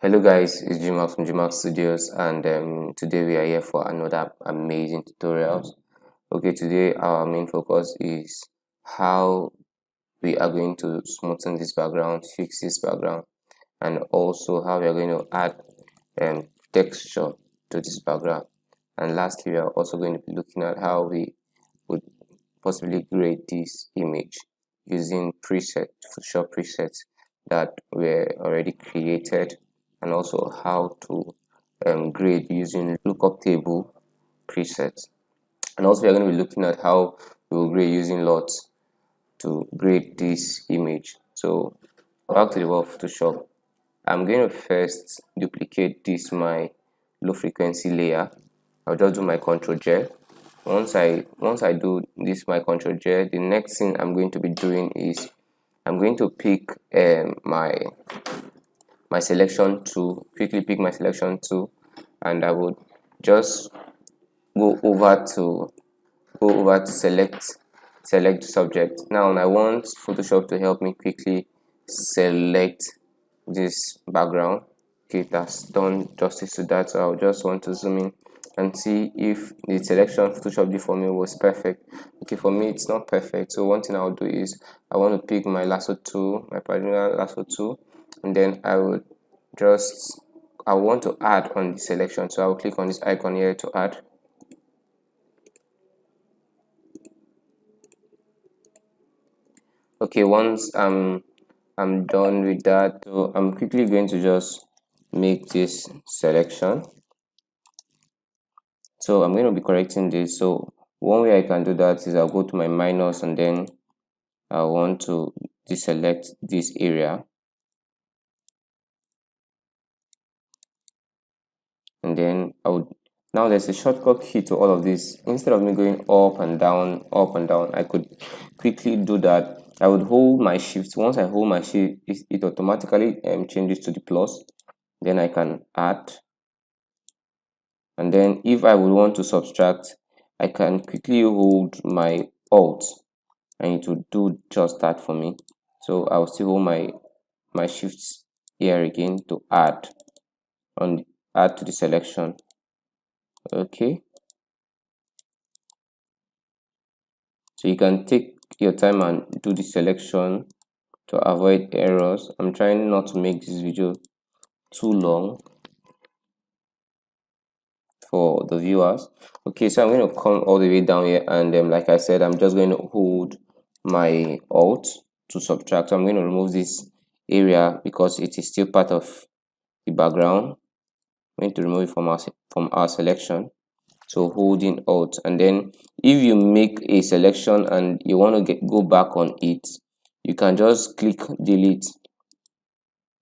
Hello guys, it's GMAX from GMAX Studios, and today we are here for another amazing tutorials. Okay, today our main focus is how we are going to smoothen this background, fix this background, and also how we are going to add texture to this background. And lastly, we are also going to be looking at how we would possibly grade this image using Photoshop presets that were already created, and also how to grade using lookup table presets. And also, we are going to be looking at how we will grade using LUTs to grade this image. So back to the world of Photoshop. I'm going to first duplicate this my low frequency layer. I'll just do my Ctrl J. Once I do this my Ctrl J, the next thing I'm going to be doing is I'm going to pick my selection tool, quickly pick my selection tool, and I would just go over to select subject. Now I want Photoshop to help me quickly select this background. Okay, that's done justice to that, so I'll just want to zoom in and see if the selection Photoshop did for me was perfect. Okay, for me it's not perfect, so one thing I'll do is I want to pick my lasso tool, my particular lasso tool, and then I want to add on the selection, so I'll click on this icon here to add. Okay, once I'm done with that, so I'm quickly going to just make this selection. So I'm going to be correcting this. So one way I can do that is I'll go to my minus, and then I want to deselect this area, and then now there's a shortcut key to all of this. Instead of me going up and down, I could quickly do that. I would hold my shift. Once I hold my shift, it automatically changes to the plus. Then I can add, and then if I would want to subtract, I can quickly hold my alt, and it will do just that for me. So I'll still hold my shift here again to add to the selection. Okay, so you can take your time and do the selection to avoid errors. I'm trying not to make this video too long for the viewers. Okay, so I'm going to come all the way down here, and like I said, I'm just going to hold my alt to subtract. So I'm going to remove this area because it is still part of the background. I'm going to remove it from our selection. So holding alt, and then if you make a selection and you want to go back on it, you can just click delete,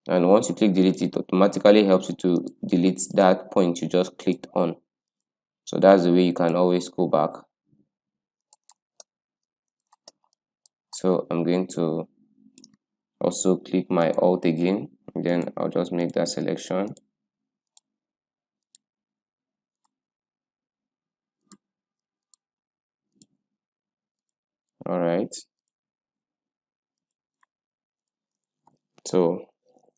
and once you click delete, it automatically helps you to delete that point you just clicked on. So that's the way you can always go back. So I'm going to also click my alt again, and then I'll just make that selection. All right, so I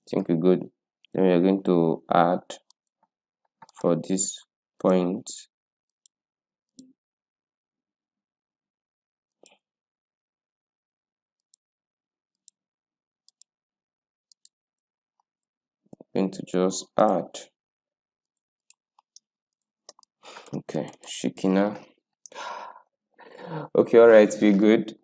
think we're good. Then we are going to add for this point going to just add. Okay, Shikina. Okay, all right, we're good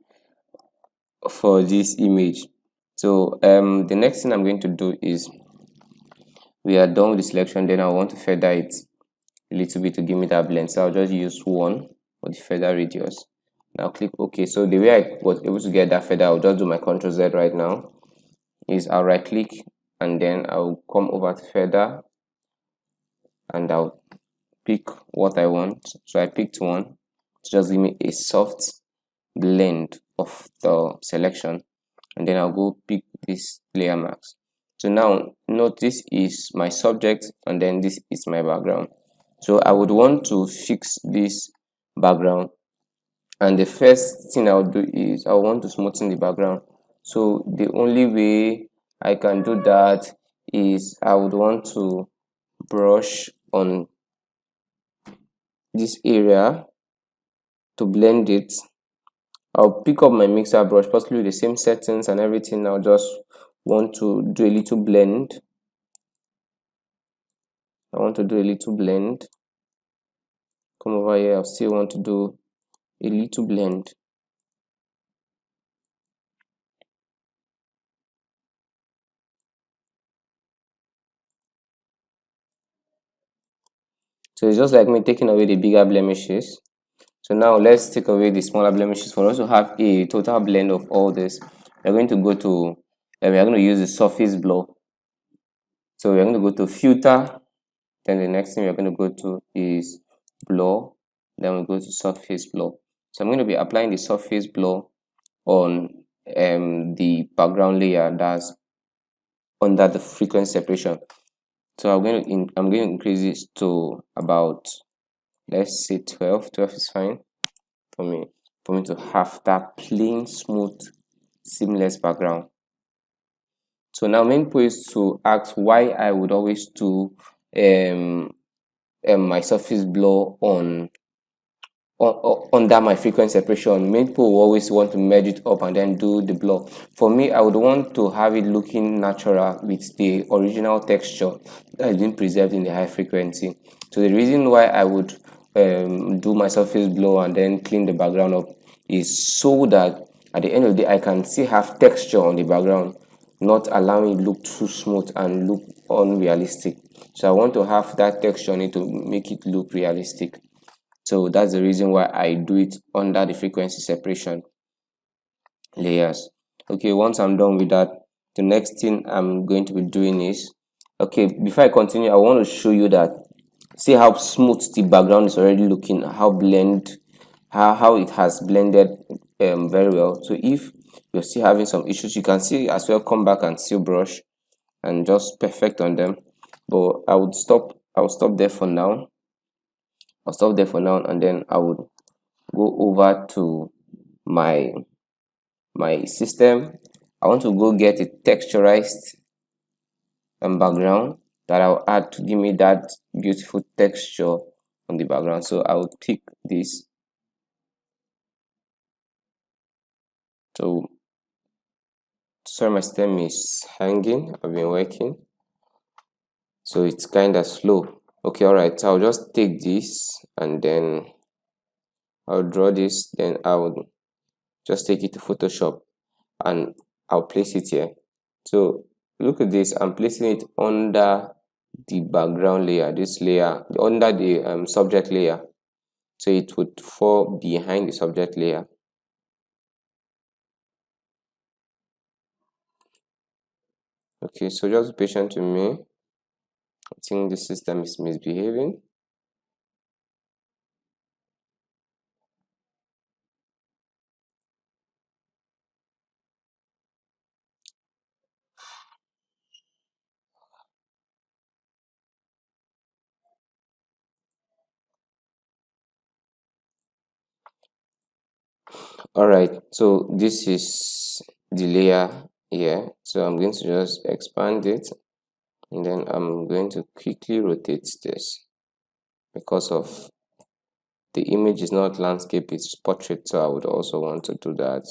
for this image. So the next thing I'm going to do is we are done with the selection. Then I want to feather it a little bit to give me that blend. So I'll just use 1 for the feather radius. Now click OK. So the way I was able to get that feather, I'll just do my Ctrl Z right now. Is I'll right click, and then I'll come over to feather, and I'll pick what I want. So I picked 1 to just give me a soft blend of the selection, and then I'll go pick this layer mask. So now note this is my subject, and then this is my background. So I would want to fix this background, and the first thing I'll do is I want to smoothen the background. So the only way I can do that is I would want to brush on this area to blend it. I'll pick up my mixer brush, possibly with the same settings and everything. I'll just want to do a little blend. I want to do a little blend. Come over here, I still want to do a little blend. So it's just like me taking away the bigger blemishes. So now let's take away the smaller blemishes. For us to have a total blend of all this, we're going to go to, we're going to use the surface blur. So we're going to go to filter, then the next thing we're going to go to is blur, then we'll go to surface blur. So I'm going to be applying the surface blur on the background layer that's under the frequency separation. So I'm going to increase this to about, let's say 12. 12 is fine for me to have that plain, smooth, seamless background. So now main point is to ask why I would always do my surface blur on under my frequency separation. Many people will always want to merge it up and then do the blur. For me, I would want to have it looking natural with the original texture that has been preserved in the high frequency. So the reason why I would do my surface blur and then clean the background up is so that at the end of the day I can still have texture on the background, not allowing it look too smooth and look unrealistic. So I want to have that texture on it to make it look realistic. So that's the reason why I do it under the frequency separation layers. Okay, once I'm done with that, the next thing I'm going to be doing is, okay, before I continue, I want to show you that, see how smooth the background is already looking, how it has blended very well. So if you're still having some issues, you can see as well, come back and still brush and just perfect on them. But I'll stop there for now. I'll stop there for now, and then I would go over to my system. I want to go get a texturized background that I'll add to give me that beautiful texture on the background. So I'll pick this. So sorry, my stem is hanging. I've been working, so it's kind of slow. Okay, all right, so I'll just take this and then I'll draw this, then I'll just take it to Photoshop and I'll place it here. So look at this, I'm placing it under the background layer, this layer under the subject layer, so it would fall behind the subject layer. Okay, so just be patient with me. I think the system is misbehaving. All right, so this is the layer here, so I'm going to just expand it, and then I'm going to quickly rotate this because of the image is not landscape, it's portrait, so I would also want to do that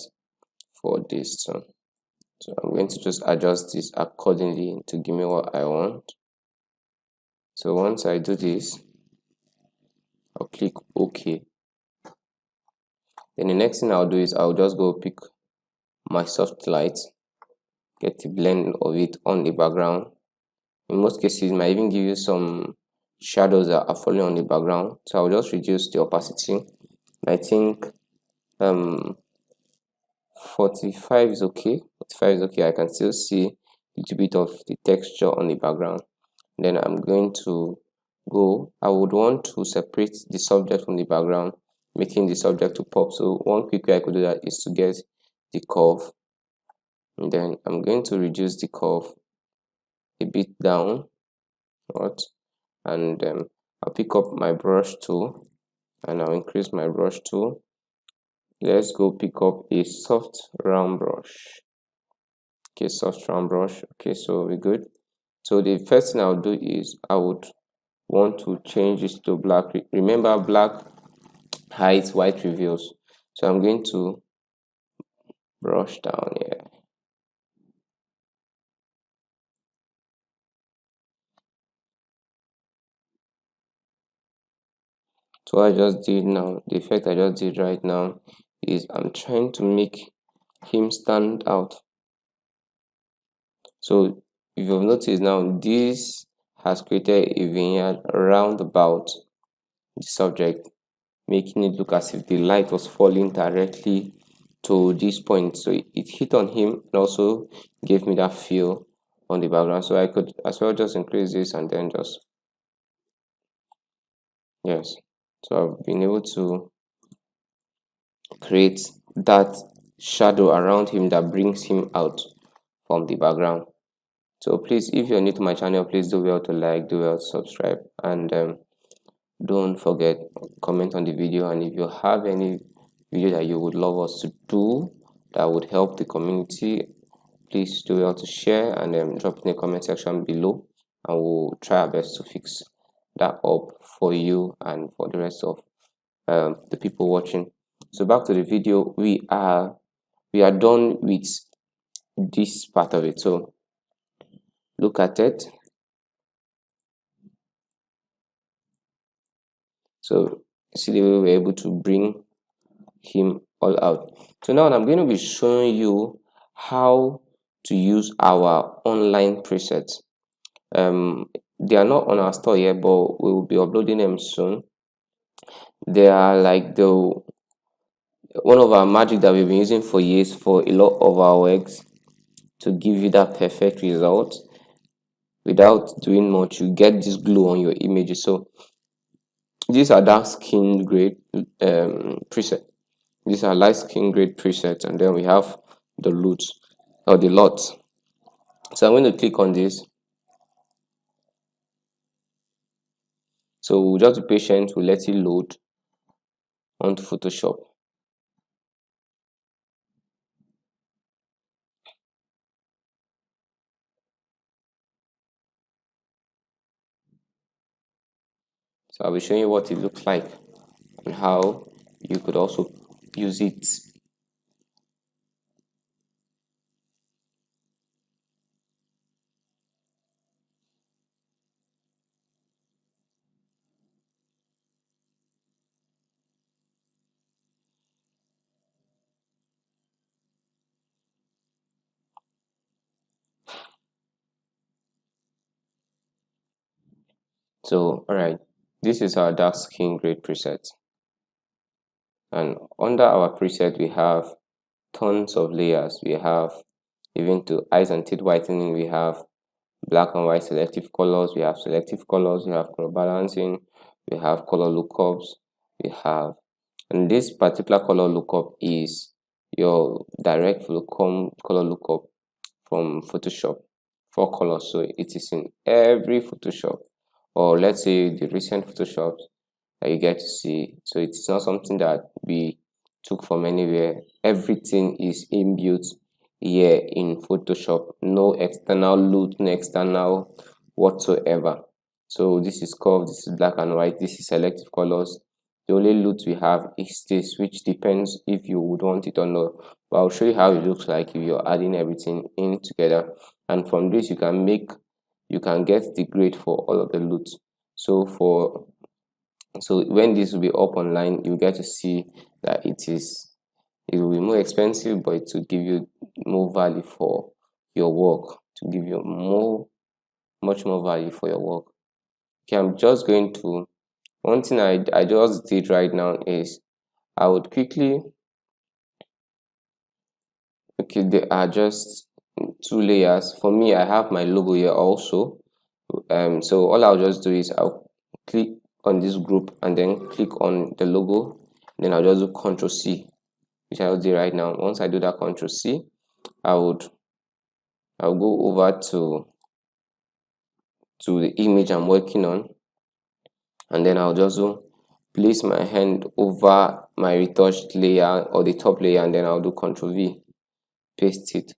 for this too. So I'm going to just adjust this accordingly to give me what I want. So once I do this, I'll click OK. Then the next thing I'll do is I'll just go pick my soft light, get the blend of it on the background. In most cases, it might even give you some shadows that are falling on the background. So I'll just reduce the opacity. I think 45 is okay. 45 is okay. I can still see a little bit of the texture on the background. Then I'm going to go, I would want to separate the subject from the background, making the subject to pop. So one quick way I could do that is to get the curve, and then I'm going to reduce the curve a bit down, right? And I'll pick up my brush tool and I'll increase my brush tool. Let's go pick up a soft round brush. Okay, soft round brush. Okay, so we're good. So the first thing I'll do is I would want to change this to black. Remember, black hides, white reveals. So I'm going to brush down here. So what I just did now, the effect I just did right now is I'm trying to make him stand out. So if you've noticed now, this has created a vineyard around about the subject, making it look as if the light was falling directly to this point. So it hit on him and also gave me that feel on the background. So I could as well just increase this and then just, yes. So I've been able to create that shadow around him that brings him out from the background. So please, if you're new to my channel, please do well to like, do well to subscribe, and don't forget comment on the video. And if you have any video that you would love us to do that would help the community, please do well to share and drop in the comment section below, and we'll try our best to fix that up for you and for the rest of the people watching. So back to the video, we are done with this part of it. So look at it. So see the way we're able to bring him all out. So now I'm going to be showing you how to use our online presets. They are not on our store yet, but we will be uploading them soon. They are like the one of our magic that we've been using for years for a lot of our works to give you that perfect result without doing much. You get this glow on your images. So these are dark skin grade preset. These are light skin grade presets, and then we have the LUT or the LUT. So I'm going to click on this. So we'll just be patient, we'll let it load onto Photoshop. So I'll be showing you what it looks like and how you could also use it. So alright, this is our dark skin grade preset, and under our preset we have tons of layers. We have even to eyes and teeth whitening, we have black and white selective colors, we have selective colors, we have color balancing, we have color lookups, we have, and this particular color lookup is your direct color lookup from Photoshop for colors. So it is in every Photoshop, or let's say the recent Photoshops that you get to see. So it's not something that we took from anywhere. Everything is inbuilt here in Photoshop. No external LUT, no external whatsoever. So this is curved, this is black and white, this is selective colors. The only LUT we have is this, which depends if you would want it or not. But I'll show you how it looks like if you're adding everything in together. And from this you can get the grade for all of the LUT. So when this will be up online, you get to see that it will be more expensive, but it will give you more value for your work, to give you much more value for your work. Okay, I'm just going to, one thing I just did right now is I would quickly, okay, there are just two layers. For me, I have my logo here also. So all I'll just do is I'll click on this group and then click on the logo, then I'll just do Ctrl C, which I'll do right now. Once I do that Ctrl C, I'll go over to the image I'm working on, and then I'll just place my hand over my retouched layer or the top layer, and then I'll do Ctrl V, paste it,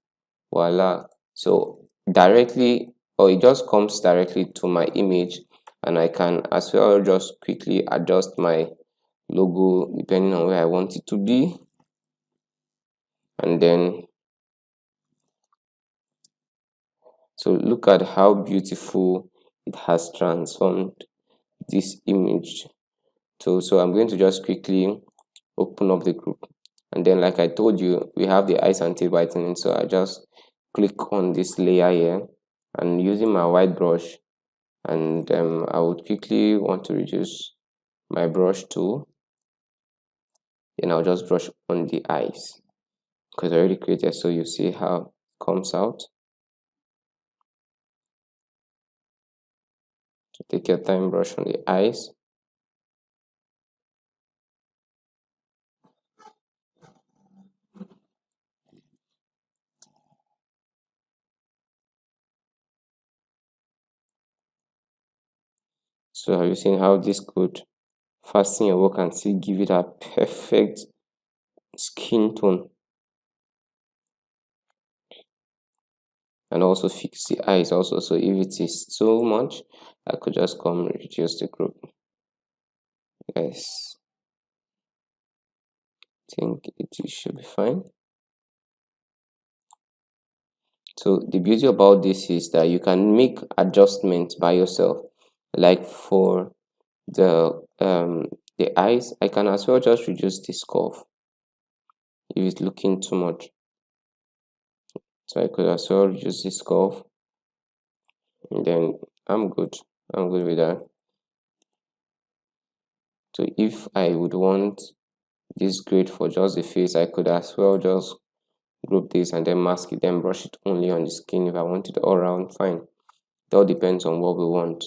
voila. So directly or it just comes directly to my image, and I can as well just quickly adjust my logo depending on where I want it to be. And then, so look at how beautiful it has transformed this image. So I'm going to just quickly open up the group, and then like I told you, we have the eyes and tail whitening. So I just click on this layer here, and using my white brush, and I would quickly want to reduce my brush tool. Then I'll just brush on the eyes because I already created, so you see how it comes out. So take your time, brush on the eyes. So have you seen how this could fasten your work and still give it a perfect skin tone, and also fix the eyes also. So if it is so much, I could just come reduce the group. Yes, I think it should be fine. So the beauty about this is that you can make adjustments by yourself. Like for the eyes, I can as well just reduce this curve if it's looking too much. So I could as well reduce this curve, and then I'm good with that. So if I would want this grid for just the face, I could as well just group this and then mask it, then brush it only on the skin. If I want it all around, fine. It all depends on what we want.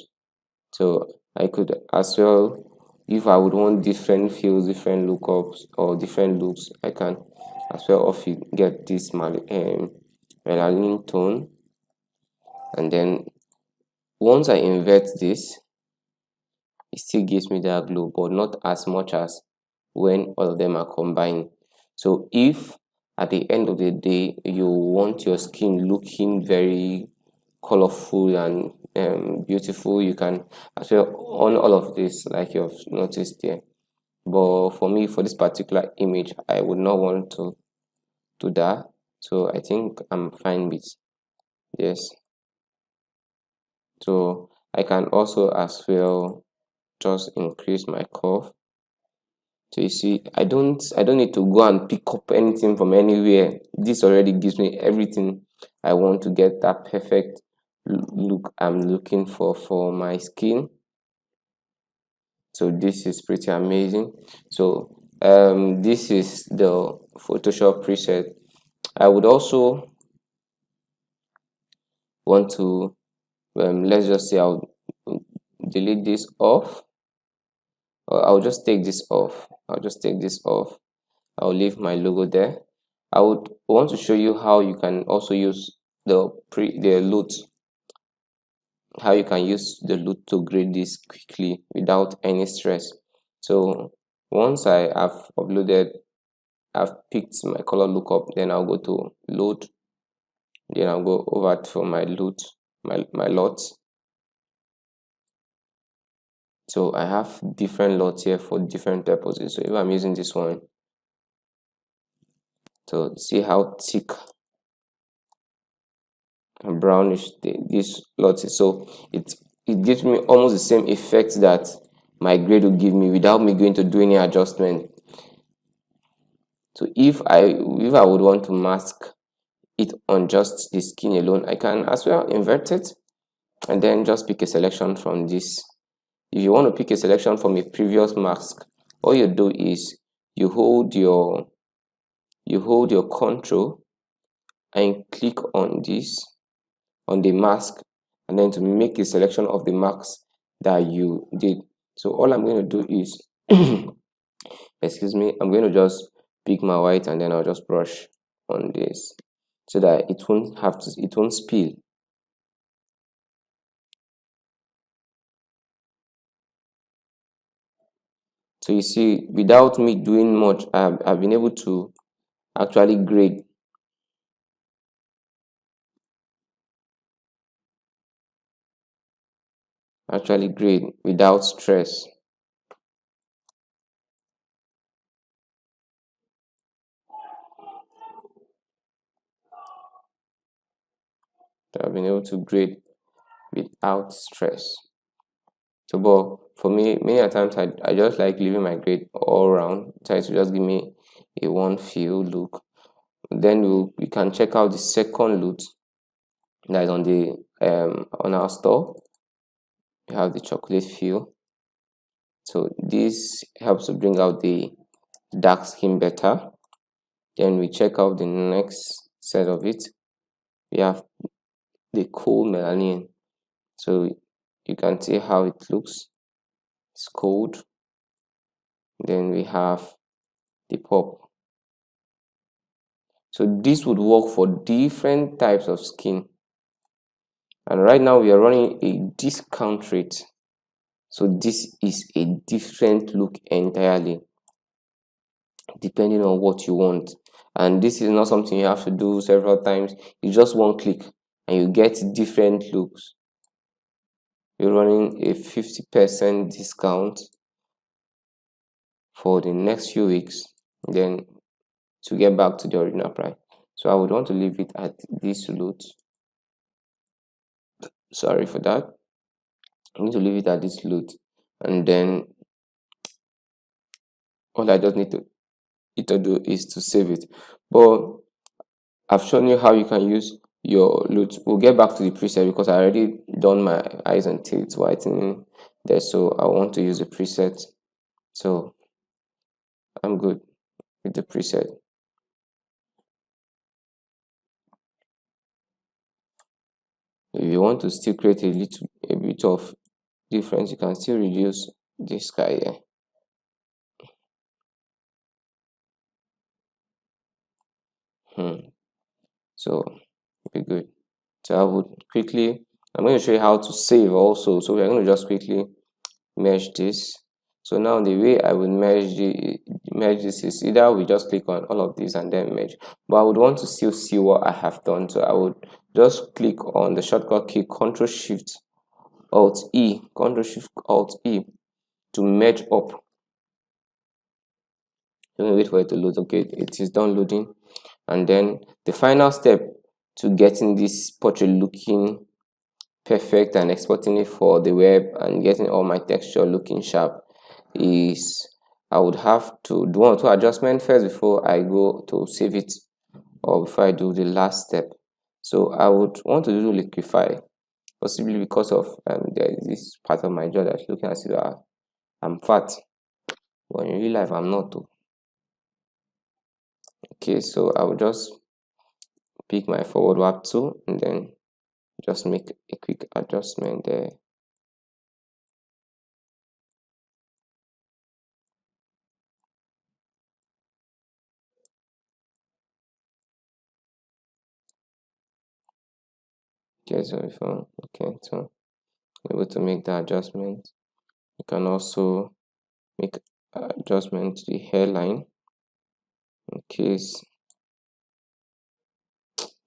So I could as well, if I would want different feels, different lookups, or different looks, I can as well also get this melanin tone. And then once I invert this, it still gives me that glow, but not as much as when all of them are combined. So if at the end of the day you want your skin looking very colorful and beautiful, you can as well on all of this like you've noticed here. But for me, for this particular image, I would not want to do that. So I think I'm fine with this. So I can also as well just increase my curve. So you see, I don't need to go and pick up anything from anywhere. This already gives me everything I want to get that perfect look I'm looking for my skin. So this is pretty amazing. So this is the Photoshop preset. I would also want to let's just say I'll delete this off, or I'll just take this off. I'll leave my logo there. I would want to show you how you can also use the loot, how you can use the loot to grade this quickly without any stress. So once I have uploaded, I've picked my color lookup, then I'll go to load, then I'll go over to my loot, my lots. So I have different lots here for different purposes. So if I'm using this one, so see how thick and brownish this lot is. So it gives me almost the same effect that my grade will give me without me going to do any adjustment. So if I would want to mask it on just the skin alone, I can as well invert it and then just pick a selection from this. If you want to pick a selection from a previous mask, all you do is you hold your control and click on this, on the mask, and then to make a selection of the marks that you did. So all I'm going to do is excuse me, I'm going to just pick my white and then I'll just brush on this so that it won't spill. So you see, without me doing much, I've been able to actually grade. actually great without stress. I've been able to grade without stress. So, but for me, many a times I just like leaving my grade all around, try to just give me a one feel look. Then we can check out the second loot that is on the on our store. We have the chocolate feel. So this helps to bring out the dark skin better. Then we check out the next set of it. We have the cool melanin. So you can see how it looks. It's cold. Then we have the pop. So this would work for different types of skin. And right now we are running a discount rate. So this is a different look entirely, depending on what you want. And this is not something you have to do several times. It's just one click and you get different looks. We're running a 50% discount for the next few weeks, then to get back to the original price. So I would want to leave it at this loot. Sorry for that. I need to leave it at this loot, and then all I just need to do is to save it. But I've shown you how you can use your loot. We'll get back to the preset because I already done my eyes and teeth whitening there, so I want to use the preset. So I'm good with the preset. If you want to still create a bit of difference, you can still reduce this guy here. So be good. So I would quickly, I'm going to show you how to save also. So we're going to just quickly merge this. So now the way I would merge this is either we just click on all of these and then merge. But I would want to still see what I have done. So I would just click on the shortcut key Ctrl Shift Alt E, Ctrl Shift Alt E to merge up. Let me wait for it to load. Okay, it is done loading. And then the final step to getting this portrait looking perfect and exporting it for the web and getting all my texture looking sharp is I would have to do one or two adjustments first before I go to save it, or before I do the last step. So I would want to do liquify, possibly because of there is this part of my jaw that's looking as if I'm fat, but in real life I'm not too. Okay, so I will just pick my forward warp tool and then just make a quick adjustment there. Okay, so able to make the adjustment. You can also make adjustment to the hairline in case,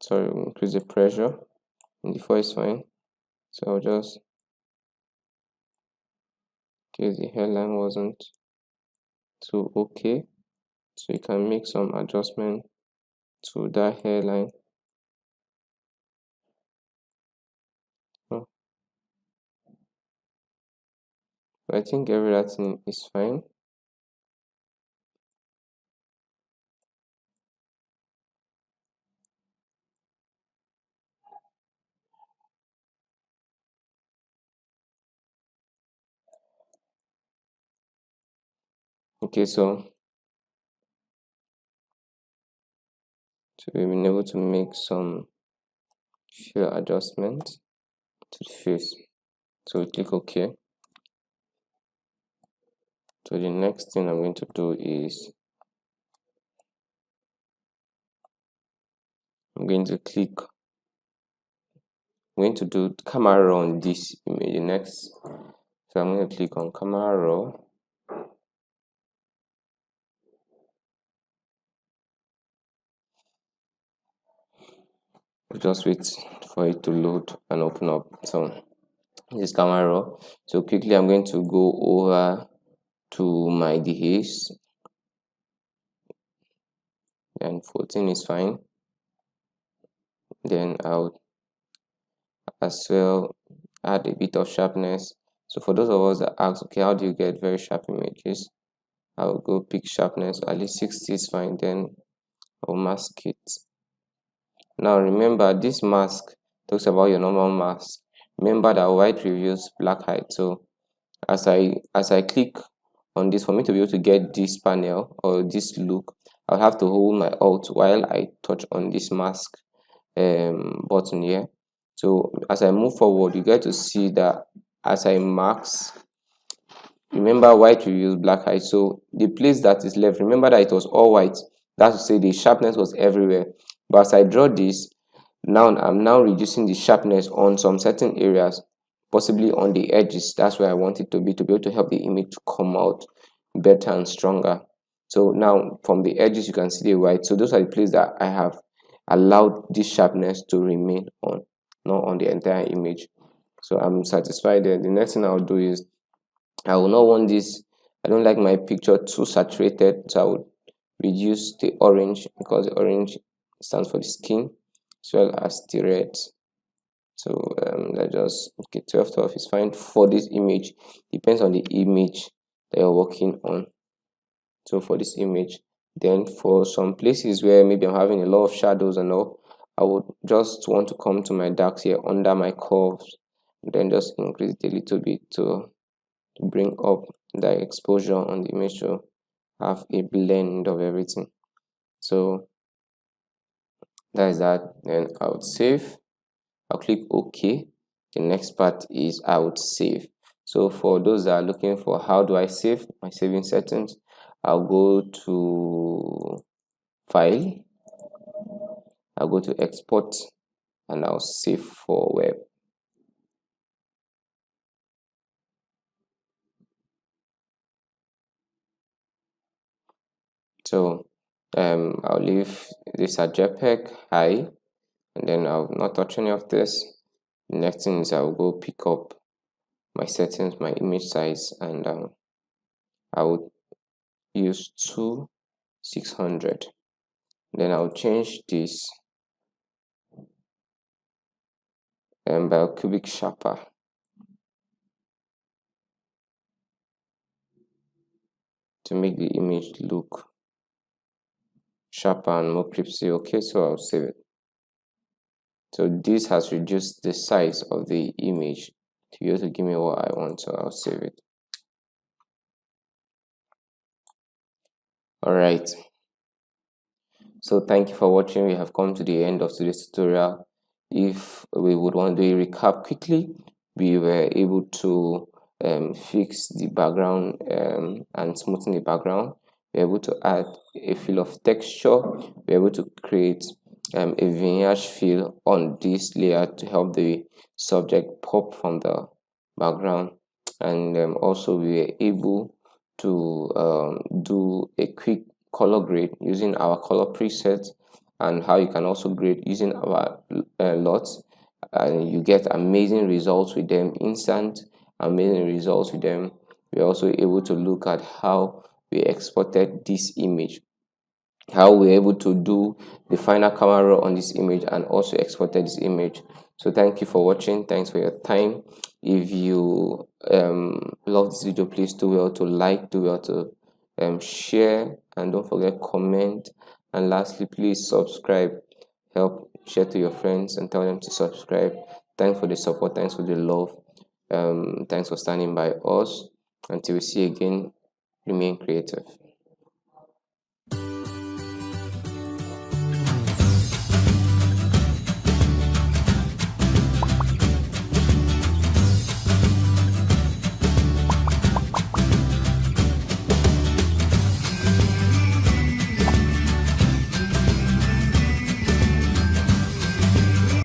sorry, increase the pressure in the voice fine. So I'll just, in case the hairline wasn't too okay, so you can make some adjustment to that hairline. Oh, I think everything is fine. Okay, so we've been able to make some few adjustments to the face. So we click OK. So the next thing I'm going to do is I'm going to do camera raw on this image. The next, so I'm going to click on camera raw. Just wait for it to load and open up. So This is camera raw. So quickly I'm going to go over to my DHs, and 14 is fine. Then I'll as well add a bit of sharpness. So for those of us that ask, okay, how do you get very sharp images? I'll go pick sharpness, at least 60 is fine. Then I'll mask it. Now remember, this mask talks about your normal mask. Remember that white reveals black height. So as I click on this, for me to be able to get this panel or this look, I'll have to hold my alt while I touch on this mask button here. So as I move forward, you get to see that as I mask, remember white reveals black height. So the place that is left, remember that it was all white. That's to say the sharpness was everywhere. But as I draw this, now I'm now reducing the sharpness on some certain areas, possibly on the edges. That's where I want it to be able to help the image to come out better and stronger. So now from the edges you can see the white. So those are the places that I have allowed this sharpness to remain on, not on the entire image. So I'm satisfied there. The next thing I'll do is I will not want this. I don't like my picture too saturated, so I would reduce the orange, because the orange stands for the skin, as well as the red. So let's just, okay, 12 is fine for this image. Depends on the image that you're working on. So for this image, then for some places where maybe I'm having a lot of shadows and all, I would just want to come to my darks here under my curves, then just increase it a little bit to bring up the exposure on the image to have a blend of everything. So that is that. Then I would save. I'll click OK. The next part is I would save. So for those that are looking for how do I save my saving settings, I'll go to File, I'll go to Export, and I'll save for web. So I'll leave this at JPEG high, and then I'll not touch any of this. The next thing is I'll go pick up my settings, my image size, and I would use 2600. Then I'll change this by a cubic sharper to make the image look sharper and more crispy. Okay, so I'll save it. So this has reduced the size of the image to be able to give me what I want, so I'll save it. All right, so thank you for watching. We have come to the end of today's tutorial. If we would want to do a recap quickly, we were able to fix the background and smoothen the background. We're able to add a fill of texture. We're able to create a vintage fill on this layer to help the subject pop from the background. And also we were able to do a quick color grade using our color preset, and how you can also grade using our LUTs, and you get amazing results with them, instant amazing results with them. We're also able to look at how we exported this image, how we're able to do the final camera raw on this image and also exported this image. So thank you for watching. Thanks for your time. If you love this video, please do well to like, do well to share, and don't forget comment, and lastly please subscribe. Help share to your friends and tell them to subscribe. Thanks for the support, thanks for the love, thanks for standing by us. Until we see again, remain creative.